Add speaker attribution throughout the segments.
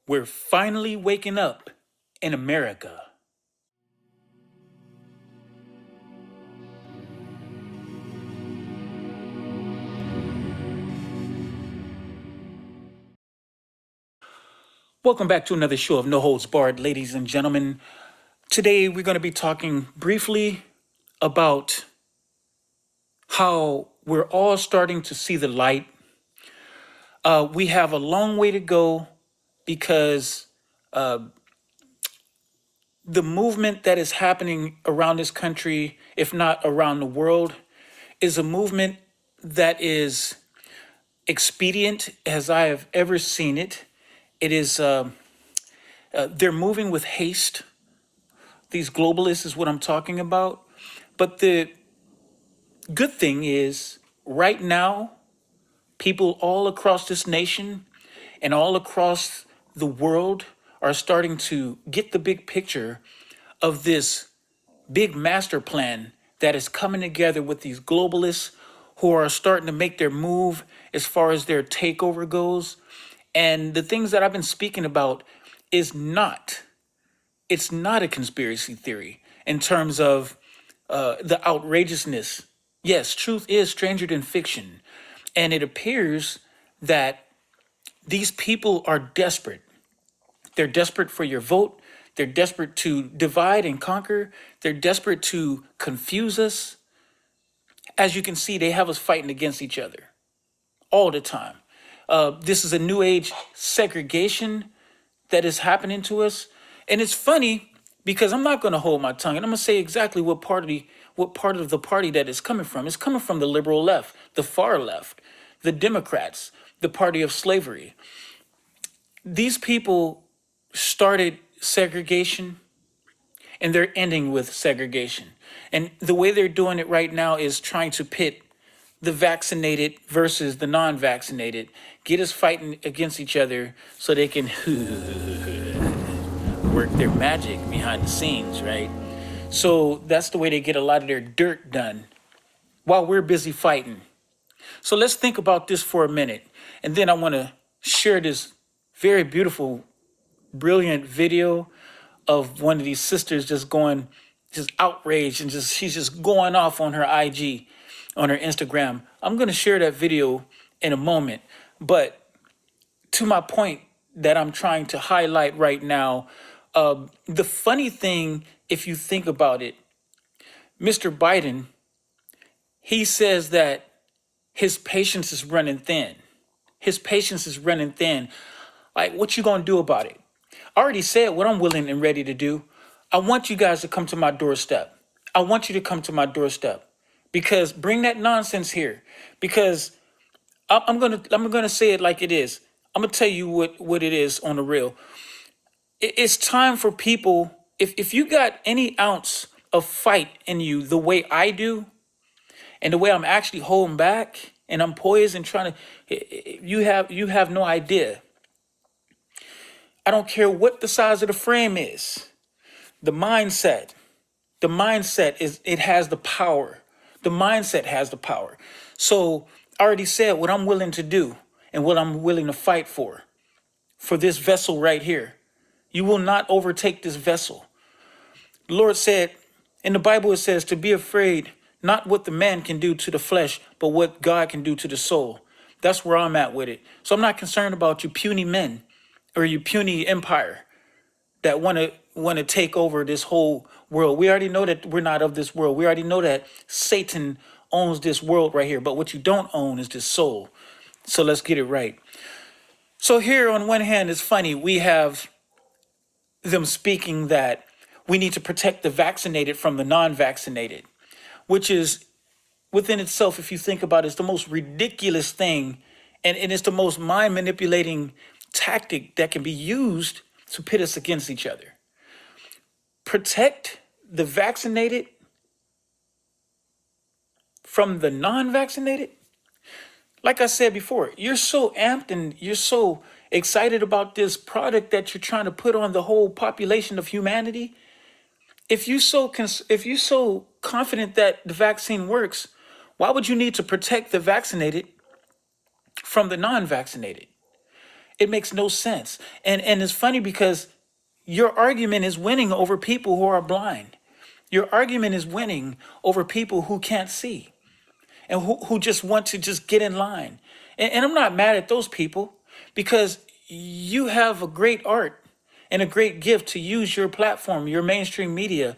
Speaker 1: We're finally waking up in America. Welcome back to another show of No Holds Barred, ladies and gentlemen. Today we're going to be talking briefly about how we're all starting to see the light. We have a long way to go because the movement that is happening around this country, if not around the world, is a movement that is expedient as I have ever seen it. It is, they're moving with haste. These globalists is what I'm talking about. But the good thing is, right now, people all across this nation and all across the world are starting to get the big picture of this big master plan that is coming together with these globalists who are starting to make their move as far as their takeover goes. And the things that I've been speaking about is not, it's not a conspiracy theory in terms of the outrageousness. Yes, truth is stranger than fiction. And it appears that these people are desperate. They're desperate for your vote. They're desperate to divide and conquer. They're desperate to confuse us. As you can see, they have us fighting against each other all the time. This is a new age segregation that is happening to us. And it's funny because I'm not going to hold my tongue and I'm going to say exactly what part of the party that it's coming from. It's coming from the liberal left, the far left, the Democrats, the party of slavery. These people started segregation and they're ending with segregation. And the way they're doing it right now is trying to pit the vaccinated versus the non-vaccinated, get us fighting against each other so they can work their magic behind the scenes, right? So that's the way they get a lot of their dirt done while we're busy fighting. So let's think about this for a minute. And then I want to share this very beautiful, brilliant video of one of these sisters just outraged and she's just going off on her IG, on her Instagram. I'm going to share that video in a moment. But to my point that I'm trying to highlight right now, the funny thing, if you think about it, Mr. Biden, he says that his patience is running thin. His patience is running thin. Like, what you gonna do about it? I already said what I'm willing and ready to do. I want you guys to come to my doorstep. I want you to come to my doorstep because bring that nonsense here. Because I'm gonna say it like it is. I'm gonna tell you what it is on the real. It's time for people. If you got any ounce of fight in you, the way I do, and the way I'm actually holding back, and I'm poised and trying to, you have no idea. I don't care what the size of the frame is. The mindset, the mindset is it has the power. The mindset has the power. So I already said what I'm willing to do and what I'm willing to fight for this vessel right here. You will not overtake this vessel. The Lord said, in the Bible it says to be afraid, not what the man can do to the flesh, but what God can do to the soul. That's where I'm at with it. So I'm not concerned about you puny men or you puny empire that want to take over this whole world. We already know that we're not of this world. We already know that Satan owns this world right here. But what you don't own is this soul. So let's get it right. So here on one hand, it's funny. We have them speaking that we need to protect the vaccinated from the non-vaccinated, which is within itself, if you think about it, it's the most ridiculous thing. And it's the most mind manipulating tactic that can be used to pit us against each other. Protect the vaccinated from the non-vaccinated. Like I said before, you're so amped and you're so excited about this product that you're trying to put on the whole population of humanity. If you so confident that the vaccine works, why would you need to protect the vaccinated from the non-vaccinated? It makes no sense. And it's funny because your argument is winning over people who are blind. Your argument is winning over people who can't see and who just want to just get in line. And I'm not mad at those people because you have a great art and a great gift to use your platform, your mainstream media,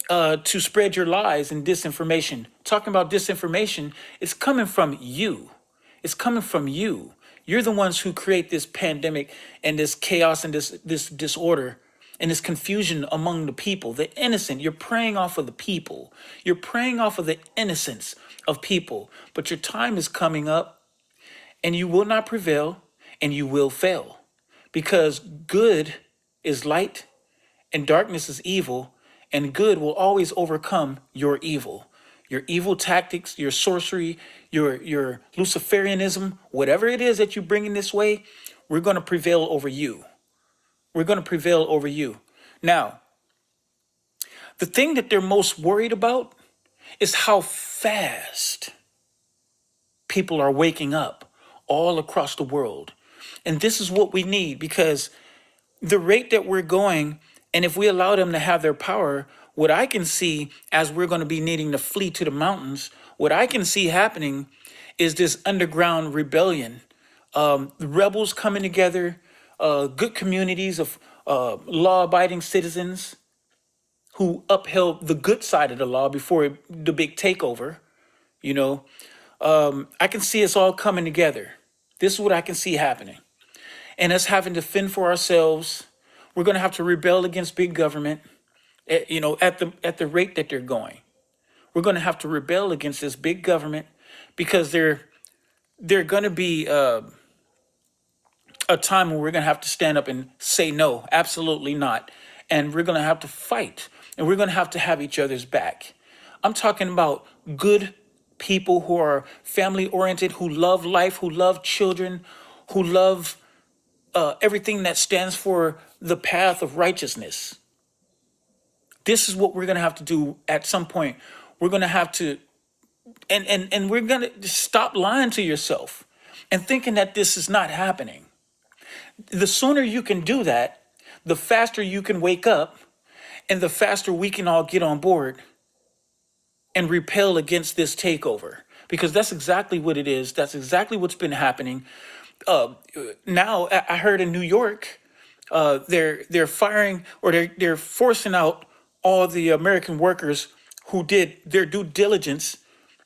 Speaker 1: to spread your lies and disinformation. Talking about disinformation, it's coming from you. It's coming from you. You're the ones who create this pandemic and this chaos and this disorder and this confusion among the people, the innocent. You're preying off of the people. You're preying off of the innocence of people. But your time is coming up and you will not prevail and you will fail because good is light and darkness is evil, and good will always overcome your evil. Your evil tactics, your sorcery, your Luciferianism, whatever it is that you bring in this way, we're going to prevail over you. We're going to prevail over you. Now, the thing that they're most worried about is how fast people are waking up all across the world. And this is what we need because the rate that we're going, and if we allow them to have their power, what I can see as we're going to be needing to flee to the mountains, what I can see happening is this underground rebellion. The rebels coming together, good communities of law abiding citizens who upheld the good side of the law before the big takeover. You know, I can see us all coming together. This is what I can see happening. And us having to fend for ourselves. We're going to have to rebel against big government, at the rate that they're going. We're going to have to rebel against this big government because they're going to be a time when we're going to have to stand up and say no, absolutely not. And we're going to have to fight and we're going to have each other's back. I'm talking about good people who are family oriented, who love life, who love children, who love everything that stands for the path of righteousness. This is what we're going to have to do at some point. We're going to have to, and we're going to stop lying to yourself and thinking that this is not happening. The sooner you can do that, the faster you can wake up and the faster we can all get on board and repel against this takeover. Because that's exactly what it is. That's exactly what's been happening. Now, I heard in New York, they're firing or they're forcing out all the American workers who did their due diligence.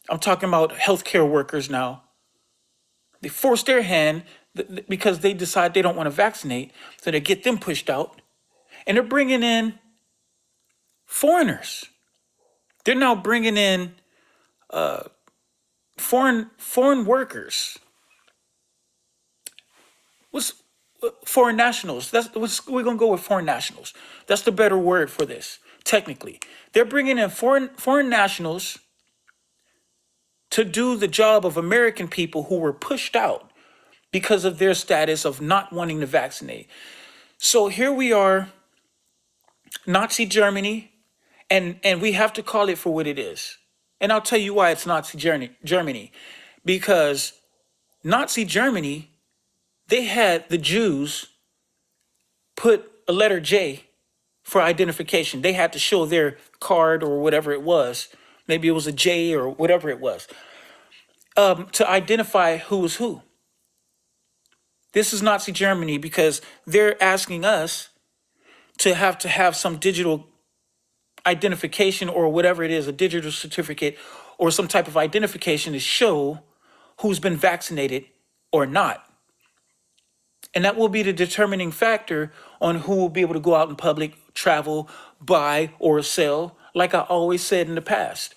Speaker 1: I'm talking about healthcare workers now. They force their hand because they decide they don't want to vaccinate, so they get them pushed out, and they're bringing in foreigners. They're now bringing in foreign workers. What's foreign nationals? We're gonna go with foreign nationals. That's the better word for this. Technically, they're bringing in foreign nationals to do the job of American people who were pushed out because of their status of not wanting to vaccinate. So here we are, Nazi Germany, and we have to call it for what it is. And I'll tell you why it's Nazi Germany, because Nazi Germany, they had the Jews put a letter J for identification. They had to show their card or whatever it was. Maybe it was a J or whatever it was, to identify who was who. This is Nazi Germany because they're asking us to have some digital identification or whatever it is, a digital certificate or some type of identification to show who's been vaccinated or not. And that will be the determining factor on who will be able to go out in public, travel, buy, or sell, like I always said in the past.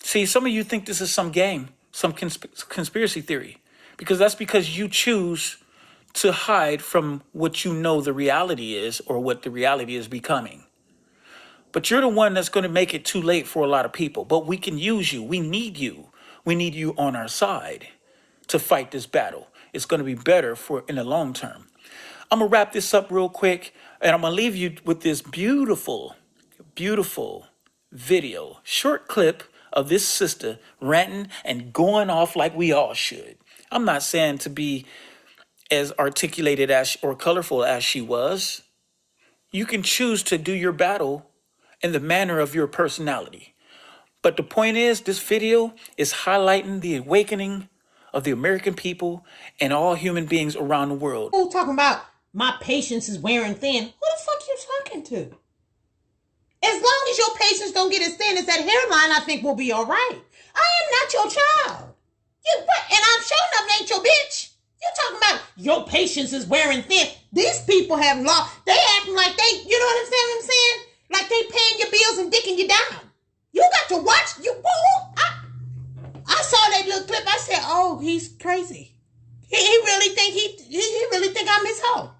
Speaker 1: See, some of you think this is some game, some conspiracy theory, because you choose to hide from what you know the reality is or what the reality is becoming. But you're the one that's going to make it too late for a lot of people. But we can use you. We need you. We need you on our side to fight this battle. It's going to be better for in the long term. I'm going to wrap this up real quick, and I'm going to leave you with this beautiful, beautiful video, short clip of this sister ranting and going off like we all should. I'm not saying to be as articulated as or colorful as she was. You can choose to do your battle in the manner of your personality. But the point is, this video is highlighting the awakening of the American people and all human beings around the world.
Speaker 2: Who talking about my patience is wearing thin? Who the fuck you talking to? As long as your patience don't get as thin as that hairline, I think we'll be all right. I am not your child. And I'm sure enough ain't your bitch. You talking about your patience is wearing thin. These people have lost. They acting like they, you know what I'm saying? Like they paying your bills and dicking you down. You got to watch. I saw that little clip. I said, oh, he's crazy. He really think I'm his hoe.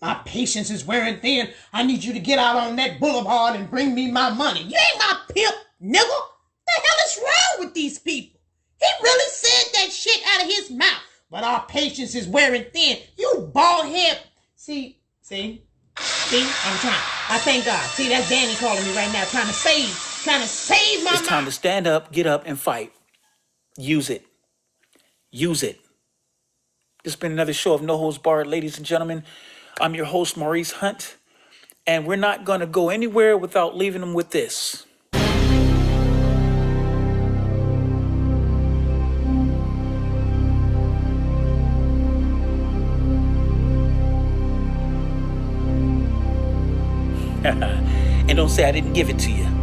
Speaker 2: My patience is wearing thin. I need you to get out on that boulevard and bring me my money. You ain't my pimp, nigga. What the hell is wrong with these people? He really said that shit out of his mouth. But our patience is wearing thin. You bald head. See, I'm trying. I thank God. See, that's Danny calling me right now, trying to save my
Speaker 1: It's time to stand up, get up, and fight. Use it. Use it. This has been another show of No Holds Barred, ladies and gentlemen. I'm your host, Maurice Hunt, and we're not going to go anywhere without leaving them with this. And don't say I didn't give it to you.